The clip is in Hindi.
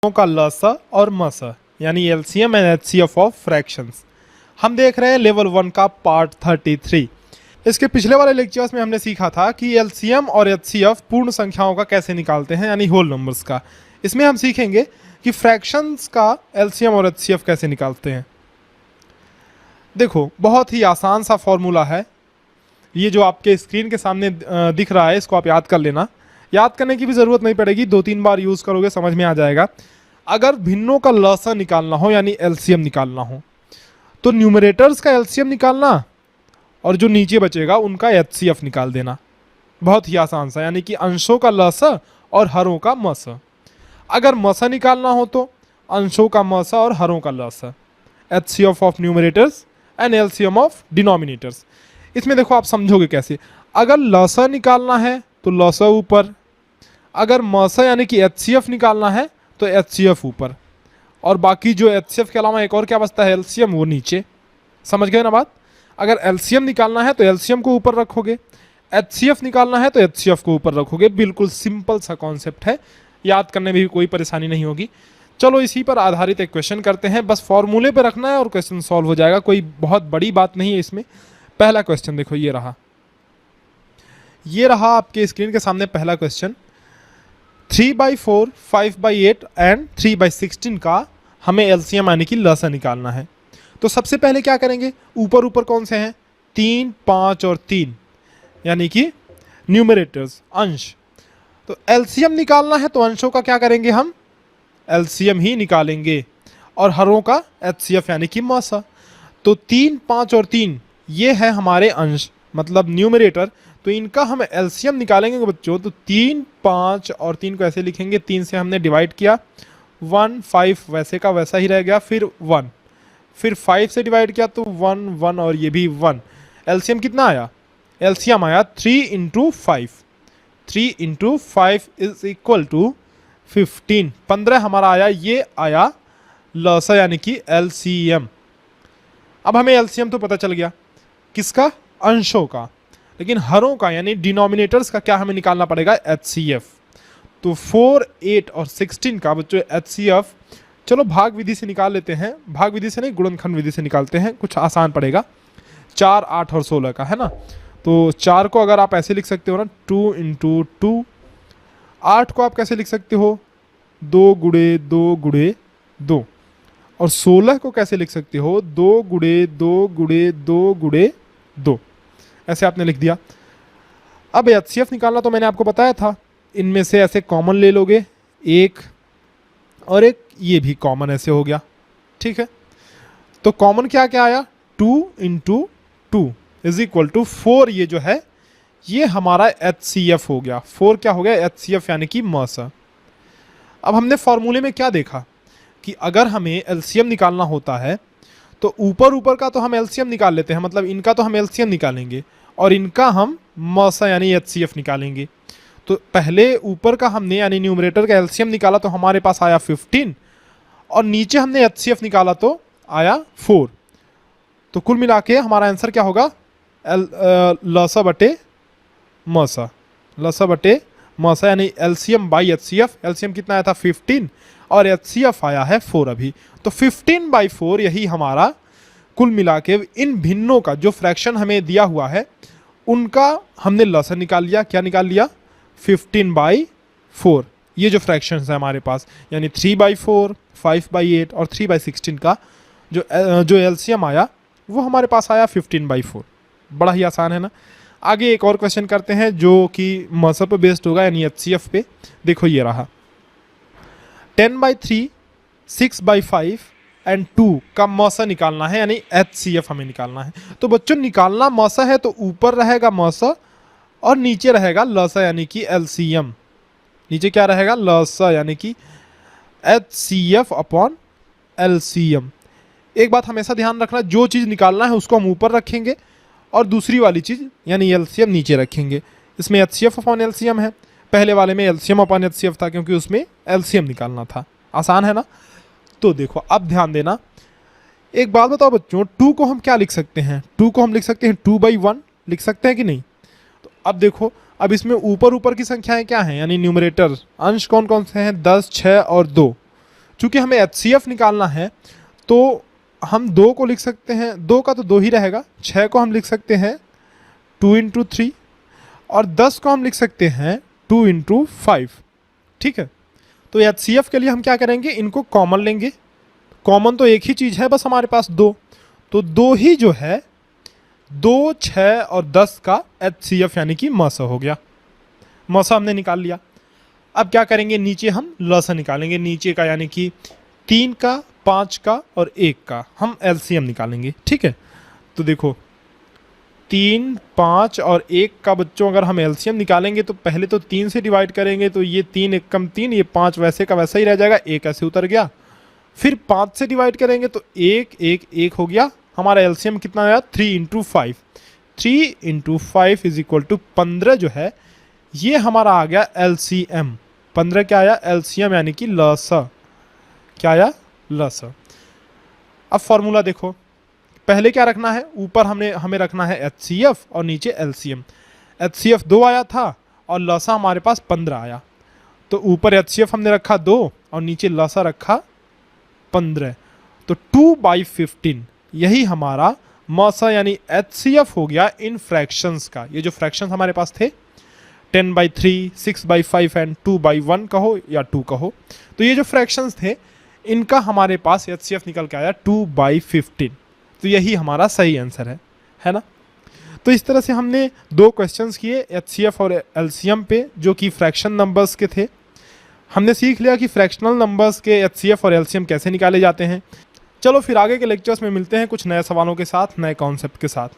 का लसा और मसा यानी LCM and HCF of fractions. हम देख रहे हैं लेवल 1 का पार्ट 33। इसके पिछले वाले लेक्चर्स में हमने सीखा था कि एलसीएम और एचसीएफ पूर्ण संख्याओं का कैसे निकालते हैं यानी होल नंबर्स का। इसमें हम सीखेंगे कि फ्रैक्शंस का एलसीएम और एचसीएफ कैसे निकालते हैं। देखो बहुत ही आसान सा फॉर्मूला है, ये जो आपके स्क्रीन के सामने दिख रहा है इसको आप याद कर लेना। याद करने की भी ज़रूरत नहीं पड़ेगी, 2-3 बार यूज़ करोगे समझ में आ जाएगा। अगर भिन्नों का लसा निकालना हो यानी एलसीएम निकालना हो तो न्यूमरेटर्स का एलसीएम निकालना और जो नीचे बचेगा उनका एचसीएफ निकाल देना। बहुत ही आसान सा, यानी कि अंशों का लसा और हरों का मसा। अगर मसा निकालना हो तो अंशों का मसा और हरों का लसा। HCF of numerators and LCM of denominators. इसमें देखो आप समझोगे कैसे। अगर लसा निकालना है तो लसा ऊपर, अगर मसा यानी कि एचसीएफ निकालना है तो एचसीएफ ऊपर, और बाकी जो एचसीएफ के अलावा एक और क्या बचता है एलसीएम, वो नीचे। समझ गए ना बात। अगर एलसीएम निकालना है तो एलसीएम को ऊपर रखोगे, एचसीएफ निकालना है तो एचसीएफ को ऊपर रखोगे। बिल्कुल सिंपल सा कॉन्सेप्ट है, याद करने में भी कोई परेशानी नहीं होगी। चलो इसी पर आधारित एक क्वेश्चन करते हैं, बस फॉर्मूले पे रखना है और क्वेश्चन सॉल्व हो जाएगा। कोई बहुत बड़ी बात नहीं है इसमें। पहला क्वेश्चन देखो, ये रहा आपके स्क्रीन के सामने पहला क्वेश्चन। 3/4, 5/8 एंड 3/16 का हमें एलसीएम यानी कि लसा निकालना है। तो सबसे पहले क्या करेंगे, ऊपर ऊपर कौन से हैं, 3, 5 और 3 यानी कि न्यूमरेटर्स अंश। तो एलसीएम निकालना है तो अंशों का क्या करेंगे, हम एलसीएम ही निकालेंगे और हरों का एचसीएफ यानी कि मसा। तो 3, 5 और 3 ये है हमारे अंश मतलब न्यूमरेटर, तो इनका हम एलसीएम निकालेंगे बच्चों। तो 3, 5 और 3 को ऐसे लिखेंगे, 3 से हमने डिवाइड किया, 1, 5 वैसे का वैसा ही रह गया, फिर 1, फिर 5 से डिवाइड किया तो 1, 1 और ये भी 1। एलसीएम कितना आया, एलसीएम आया 3 × 5। 3 × 5 इज इक्वल टू 15। 15 हमारा आया, ये आया लसा यानी कि एलसीएम। अब हमें एलसीएम तो पता चल गया किसका, अंशों का, लेकिन हरों का यानी डिनोमिनेटर्स का क्या हमें निकालना पड़ेगा, एचसीएफ। तो 4, 8 और 16 का बच्चों एचसीएफ चलो भाग विधि से निकाल लेते हैं। भाग विधि से नहीं, गुणनखंड विधि से निकालते हैं, कुछ आसान पड़ेगा। 4, 8 और 16 का है ना। तो 4 को अगर आप ऐसे लिख सकते हो ना, 2 × 2। 8 को आप कैसे लिख सकते हो, 2 × 2 × 2। और 16 को कैसे लिख सकते हो, 2 × 2 × 2 × 2। ऐसे आपने लिख दिया। अब एचसीएफ निकालना तो मैंने आपको बताया था, इनमें से ऐसे कॉमन ले लोगे, एक और एक ये भी कॉमन ऐसे हो गया, ठीक है। तो कॉमन क्या क्या आया, 2 × 2 इज इक्वल टू 4। ये जो है ये हमारा एचसीएफ हो गया। 4 क्या हो गया, एचसीएफ यानी कि मसा। अब हमने फॉर्मूले में क्या देखा कि अगर हमें एलसीएम निकालना होता है तो ऊपर ऊपर का तो हम एलसीएम निकाल लेते हैं, मतलब इनका तो हम एलसीएम निकालेंगे और इनका हम मसा यानी एचसीएफ निकालेंगे। तो पहले ऊपर का हमने यानी न्यूमरेटर का एलसीएम निकाला तो हमारे पास आया 15, और नीचे हमने एचसीएफ निकाला तो आया 4। तो कुल मिला के हमारा आंसर क्या होगा, लसा बटे मसा। लसा बटे मसा यानी एलसीएम बाई एचसीएफ। एलसीएम कितना आया था 15 और एचसीएफ आया है 4 अभी। तो 15/4 यही हमारा कुल मिला के इन भिन्नों का जो फ्रैक्शन हमें दिया हुआ है उनका हमने लसा निकाल लिया। क्या निकाल लिया, 15/4। ये जो फ्रैक्शंस है हमारे पास यानी 3/4, 5/8 और 3/16 का जो एलसीएम आया वो हमारे पास आया 15/4। बड़ा ही आसान है ना। आगे एक और क्वेश्चन करते हैं जो कि मसा पे बेस्ड होगा यानी एचसीएफ पे। देखो ये रहा, 10/3, 6/5 एंड 2 का मसा निकालना है यानी एचसीएफ हमें निकालना है। तो बच्चों निकालना मसा है तो ऊपर रहेगा मसा और नीचे रहेगा लसा यानी कि एलसीएम। नीचे क्या रहेगा, लसा यानी कि एचसीएफ अपॉन एलसीएम। एक बात हमेशा ध्यान रखना, जो चीज़ निकालना है उसको हम ऊपर रखेंगे और दूसरी वाली चीज़ यानी एलसीएम नीचे रखेंगे। इसमें एचसीएफ अपॉन एलसीएम है, पहले वाले में एलसीएम अपॉन एचसीएफ था क्योंकि उसमें एलसीएम निकालना था। आसान है ना। तो देखो अब ध्यान देना, एक बात बताओ बच्चों, 2 को हम क्या लिख सकते हैं, 2 को हम लिख सकते हैं 2/1 लिख सकते हैं कि नहीं। तो अब देखो, अब इसमें ऊपर ऊपर की संख्याएं क्या हैं यानी न्यूमरेटर अंश कौन कौन से हैं, 10, 6 और 2। चूँकि हमें HCF निकालना है तो हम 2 को लिख सकते हैं, 2 का तो 2 ही रहेगा, 6 को हम लिख सकते हैं 2 × 3 और 10 को हम लिख सकते हैं 2 × 5। ठीक है, तो HCF के लिए हम क्या करेंगे, इनको कॉमन लेंगे। कॉमन तो एक ही चीज़ है बस हमारे पास 2, तो 2 ही जो है 2, 6 और 10 का HCF यानी कि मसा हो गया। मसा हमने निकाल लिया। अब क्या करेंगे, नीचे हम लसा निकालेंगे, नीचे का यानी कि 3 का, 5 का और 1 का हम LCM निकालेंगे। ठीक है, तो देखो 3, 5 और 1 का बच्चों अगर हम LCM निकालेंगे तो पहले तो 3 से डिवाइड करेंगे, तो ये 3 1 कम 3, ये 5 वैसे का वैसा ही रह जाएगा, 1 ऐसे उतर गया। फिर 5 से डिवाइड करेंगे तो 1 1 1 हो गया। हमारा LCM कितना आया, 3 × 5। 3 × 5 = 15 जो है ये हमारा आ गया LCM। 15 क्या आया, LCM यानी कि लसा। क्या आया, लसा। अब फॉर्मूला देखो, पहले क्या रखना है, ऊपर हमें रखना है HCF और नीचे LCM। HCF 2 आया था और लसा हमारे पास 15 आया, तो ऊपर HCF हमने रखा 2 और नीचे लसा रखा 15, तो 2/15 यही हमारा मसा यानी HCF हो गया इन फ्रैक्शंस का। ये जो फ्रैक्शंस हमारे पास थे 10/3, 6/5 एंड 2/1 कहो या 2 कहो, तो ये जो फ्रैक्शंस थे इनका हमारे पास HCF निकल के आया 2/15। तो यही हमारा सही आंसर है ना। तो इस तरह से हमने 2 क्वेश्चंस किए HCF और LCM पे जो कि फ्रैक्शन नंबर्स के थे। हमने सीख लिया कि फ्रैक्शनल नंबर्स के HCF और LCM कैसे निकाले जाते हैं। चलो फिर आगे के लेक्चर्स में मिलते हैं कुछ नए सवालों के साथ, नए कॉन्सेप्ट के साथ।